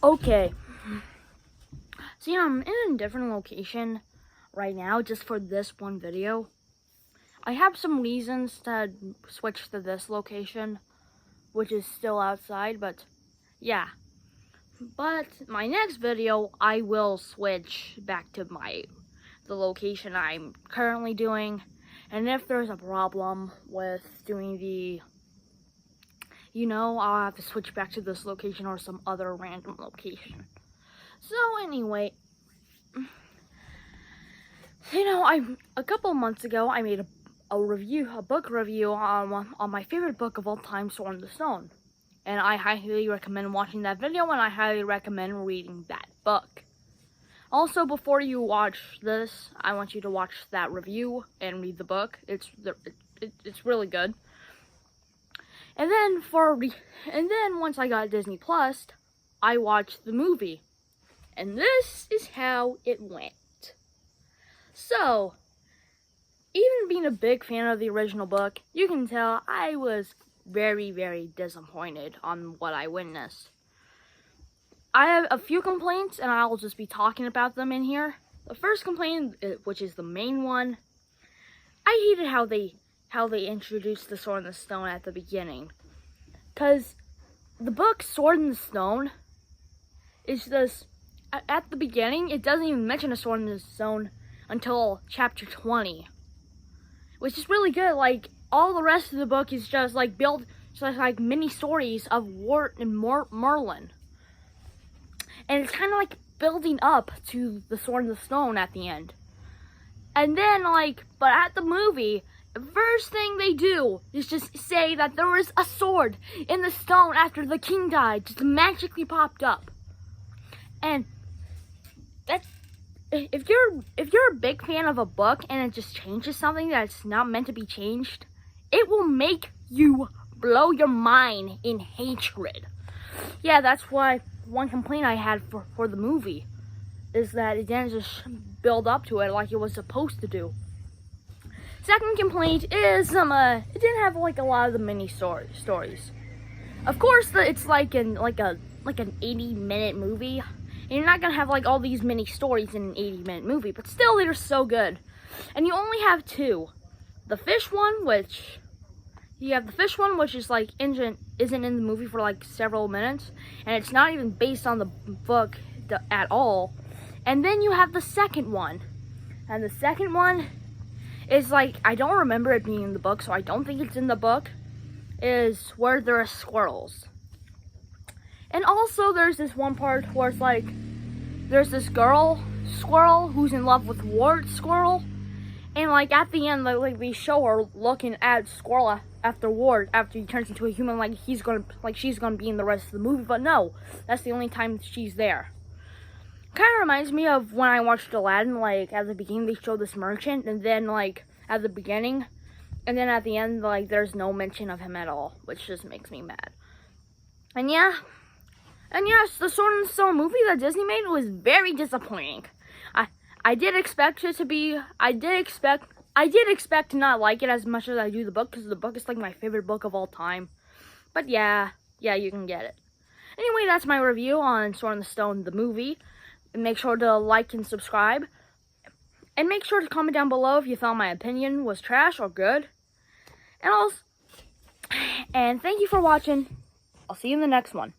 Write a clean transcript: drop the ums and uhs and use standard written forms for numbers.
Okay. So yeah, I'm in a different location right now just for this one video. I have some reasons to switch to this location, which is still outside, but yeah. But my next video, I will switch back to the location I'm currently doing. And if there's a problem with doing I'll have to switch back to this location or some other random location. So anyway, a couple months ago, I made a book review on my favorite book of all time, Sword in the Stone. And I highly recommend watching that video, and I highly recommend reading that book. Also, before you watch this, I want you to watch that review and read the book. It's really good. And then once I got Disney Plus, I watched the movie. And this is how it went. So, even being a big fan of the original book, you can tell I was very, very disappointed on what I witnessed. I have a few complaints, and I'll just be talking about them in here. The first complaint, which is the main one, I hated how they introduced the Sword in the Stone at the beginning. Because the book Sword in the Stone is just, at the beginning, it doesn't even mention a Sword in the Stone until chapter 20. Which is really good. Like, all the rest of the book is just like mini stories of Wart and Merlin. And it's kind of like building up to the Sword in the Stone at the end. And then but at the movie, the first thing they do is just say that there was a sword in the stone after the king died, just magically popped up. And that's, if you're a big fan of a book and it just changes something that's not meant to be changed, it will make you blow your mind in hatred. Yeah, that's why one complaint I had for the movie is that it didn't just build up to it like it was supposed to do. Second complaint is it didn't have a lot of the mini stories. Of course, it's like an 80-minute movie, and you're not gonna have all these mini stories in an 80-minute movie, but still they're so good. And you only have two. The fish one, which is isn't in the movie for several minutes, and it's not even based on the book at all. And then you have the second one, and the second one is I don't remember it being in the book, so I don't think it's in the book, is where there are squirrels. And also there's this one part where it's there's this squirrel who's in love with Wart Squirrel, and at the end they show her looking at Squirrel after Wart after he turns into a human, she's gonna be in the rest of the movie, but no, that's the only time she's there. Kind of reminds me of when I watched Aladdin. At the beginning they show this merchant, and then at the beginning, and then at the end there's no mention of him at all, which just makes me mad. And yes, the Sword in the Stone movie that Disney made was very disappointing. I did expect to not like it as much as I do the book, because the book is my favorite book of all time. But yeah, you can get it. Anyway, that's my review on Sword in the Stone, the movie. And make sure to like and subscribe. And make sure to comment down below if you thought my opinion was trash or good. And thank you for watching. I'll see you in the next one.